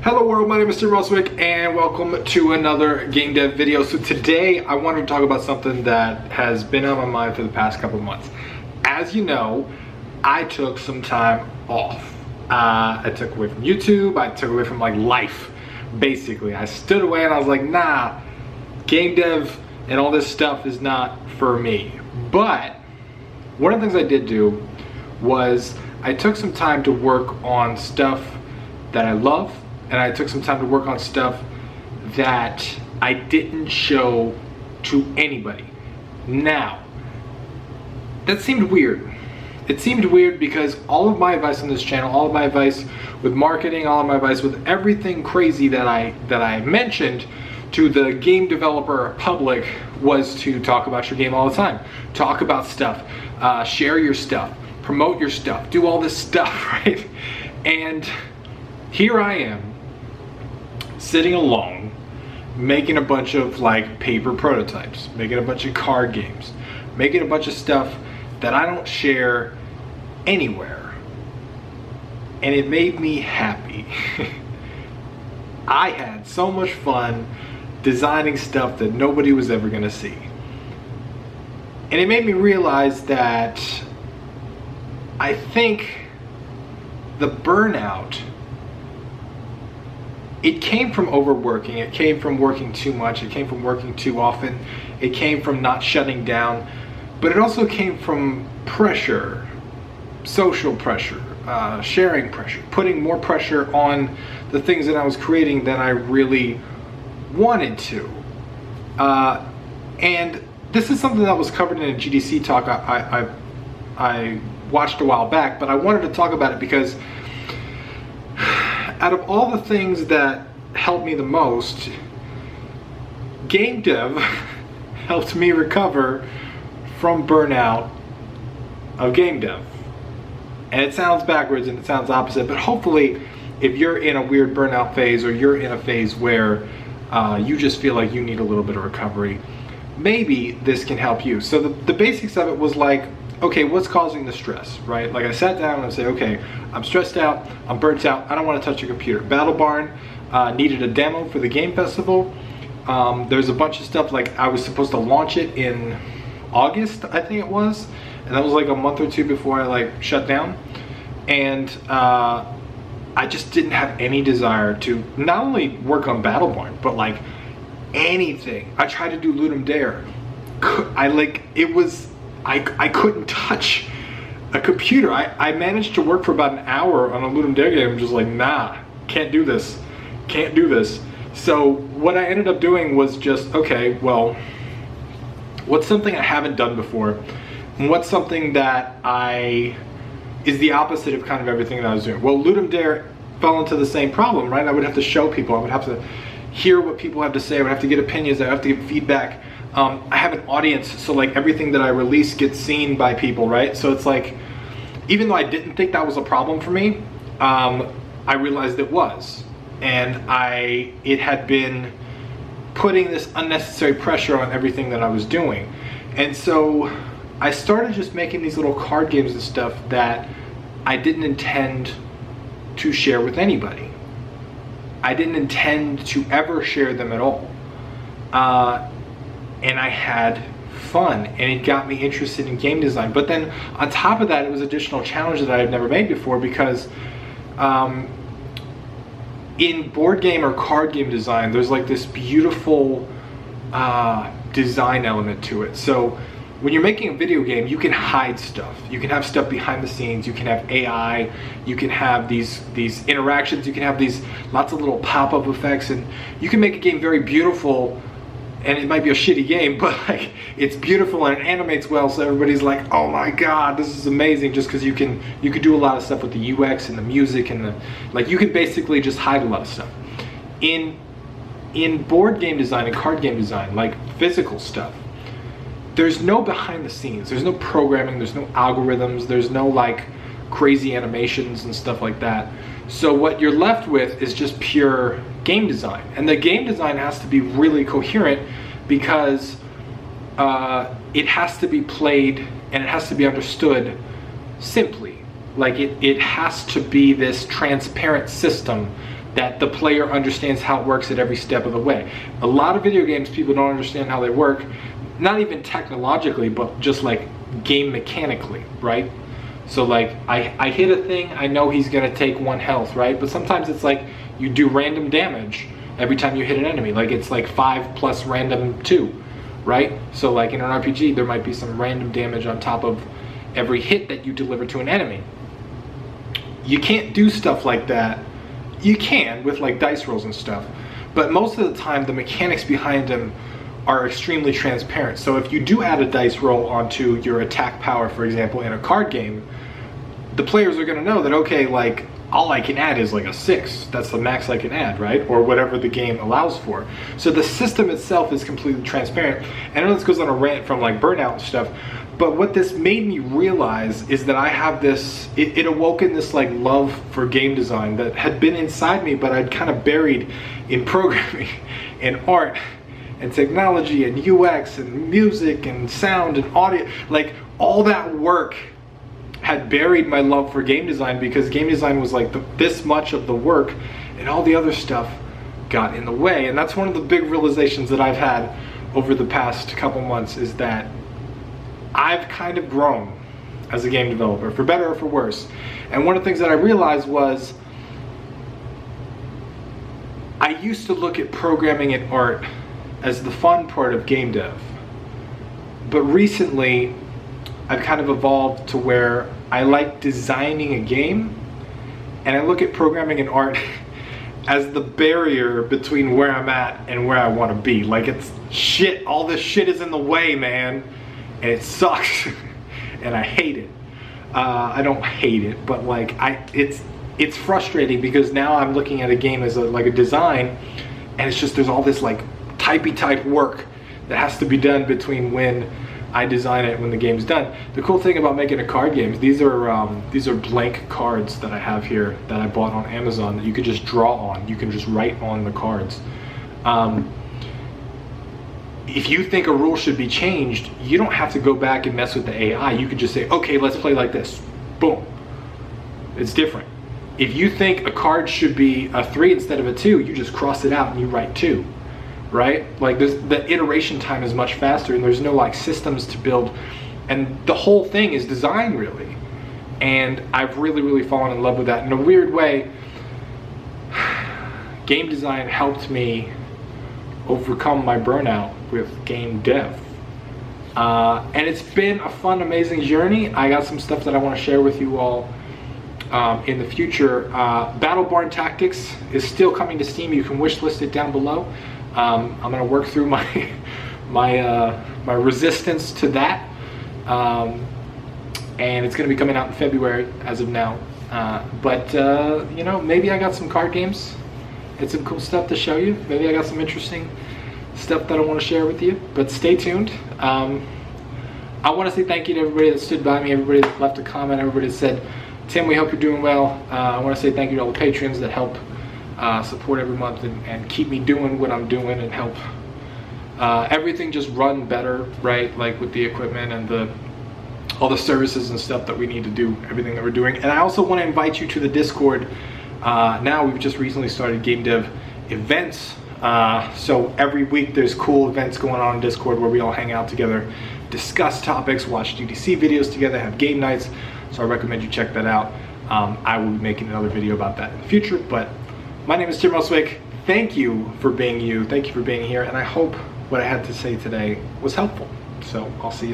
Hello world, my name is Tim Roswick and welcome to another game dev video. So today I wanted to talk about something that has been on my mind for the past couple months. As you know, I took some time off. I took away from YouTube, I took away from life, basically. I stood away and I was like, nah, game dev and all this stuff is not for me. But one of the things I did do was I took some time to work on stuff that I love, and I took some time to work on stuff that I didn't show to anybody. Now, that seemed weird. It seemed weird because all of my advice on this channel, all of my advice with marketing, all of my advice with everything crazy that I mentioned to the game developer public was to talk about your game all the time. Talk about stuff, share your stuff, promote your stuff, do all this stuff, right? And here I am, sitting alone, making a bunch of paper prototypes, making a bunch of card games, making a bunch of stuff that I don't share anywhere. And it made me happy. I had so much fun designing stuff that nobody was ever gonna see. And it made me realize that I think the burnout, it came from overworking, it came from working too much, it came from working too often, it came from not shutting down, but it also came from pressure, social pressure, sharing pressure, putting more pressure on the things that I was creating than I really wanted to. And this is something that was covered in a GDC talk I watched a while back, but I wanted to talk about it because out of all the things that helped me the most, game dev helped me recover from burnout of game dev. And it sounds backwards and it sounds opposite, but hopefully if you're in a weird burnout phase or you're in a phase where you just feel like you need a little bit of recovery, maybe this can help you. So the basics of it was okay, what's causing the stress, right? I sat down and I said, okay, I'm stressed out, I'm burnt out, I don't want to touch a computer. Battle Barn needed a demo for the game festival. There's a bunch of stuff, I was supposed to launch it in August, I think it was, and that was a month or two before I shut down. And I just didn't have any desire to not only work on Battle Barn, but anything. I tried to do Ludum Dare. I couldn't touch a computer. I managed to work for about an hour on a Ludum Dare game. I'm just nah, can't do this. Can't do this. So what I ended up doing was just, okay, well, what's something I haven't done before? And what's something that is the opposite of kind of everything that I was doing? Well, Ludum Dare fell into the same problem, right? I would have to show people. I would have to hear what people have to say. I would have to get opinions. I would have to get feedback. I have an audience, so everything that I release gets seen by people, right? So it's even though I didn't think that was a problem for me, I realized it was. And it had been putting this unnecessary pressure on everything that I was doing. And so I started just making these little card games and stuff that I didn't intend to share with anybody. I didn't intend to ever share them at all. And I had fun, and it got me interested in game design. But then on top of that, it was additional challenge that I had never made before, because in board game or card game design, there's this beautiful design element to it. So when you're making a video game, you can hide stuff. You can have stuff behind the scenes. You can have AI. You can have these interactions. You can have these lots of little pop-up effects, and you can make a game very beautiful. And it might be a shitty game, but it's beautiful and it animates well, so everybody's oh my god, this is amazing, just because you can do a lot of stuff with the UX and the music and you can basically just hide a lot of stuff. In board game design and card game design, physical stuff, there's no behind the scenes, there's no programming, there's no algorithms, there's no crazy animations and stuff like that. So what you're left with is just pure game design, and the game design has to be really coherent because it has to be played and it has to be understood simply. Like it has to be this transparent system that the player understands how it works at every step of the way. A lot of video games, people don't understand how they work, not even technologically, but just like game mechanically, right? So like I hit a thing, I know he's gonna take 1 health, right? But sometimes it's like you do random damage every time you hit an enemy. Like it's like 5 plus random 2, right? So like in an RPG, there might be some random damage on top of every hit that you deliver to an enemy. You can't do stuff like that. You can with like dice rolls and stuff, but most of the time the mechanics behind them are extremely transparent. So if you do add a dice roll onto your attack power, for example, in a card game, the players are gonna know that, okay, like all I can add is like a 6. That's the max I can add, right? Or whatever the game allows for. So the system itself is completely transparent. And I know this goes on a rant from like Burnout and stuff, but what this made me realize is that I have this, it awoken this like love for game design that had been inside me, but I'd kind of buried in programming and art and technology and UX and music and sound and audio. Like all that work had buried my love for game design, because game design was like this much of the work, and all the other stuff got in the way. And that's one of the big realizations that I've had over the past couple months, is that I've kind of grown as a game developer, for better or for worse. And one of the things that I realized was I used to look at programming and art as the fun part of game dev. But recently, I've kind of evolved to where I like designing a game, and I look at programming and art as the barrier between where I'm at and where I want to be. Like it's shit, all this shit is in the way, man, and it sucks, and I hate it. I don't hate it, but like it's frustrating, because now I'm looking at a game as like a design, and it's just there's all this like typey type work that has to be done between when I design it and when the game's done. The cool thing about making a card game is these are blank cards that I have here that I bought on Amazon that you could just draw on. You can just write on the cards. If you think a rule should be changed, you don't have to go back and mess with the AI. You could just say, okay, let's play like this. Boom. It's different. If you think a card should be a 3 instead of a 2, you just cross it out and you write 2. Right? Like the iteration time is much faster, and there's no like systems to build, and the whole thing is design really. And I've really fallen in love with that. In a weird way, game design helped me overcome my burnout with game dev. And it's been a fun, amazing journey. I got some stuff that I want to share with you all in the future. Battle Barn Tactics is still coming to Steam. You can wishlist it down below. I'm gonna work through my resistance to that, and it's gonna be coming out in February as of now. But you know, maybe I got some card games and some cool stuff to show you. Maybe I got some interesting stuff that I want to share with you. But stay tuned. I want to say thank you to everybody that stood by me, everybody that left a comment, everybody that said, Tim, we hope you're doing well. I want to say thank you to all the patrons that help support every month and keep me doing what I'm doing, and help everything just run better, right? Like with the equipment and all the services and stuff that we need to do everything that we're doing. And I also want to invite you to the Discord. Now we've just recently started game dev events. So every week there's cool events going on in Discord where we all hang out together, discuss topics, watch GDC videos together, have game nights. So I recommend you check that out. I will be making another video about that in the future, but my name is Tim Oswick. Thank you for being you. Thank you for being here. And I hope what I had to say today was helpful. So I'll see you.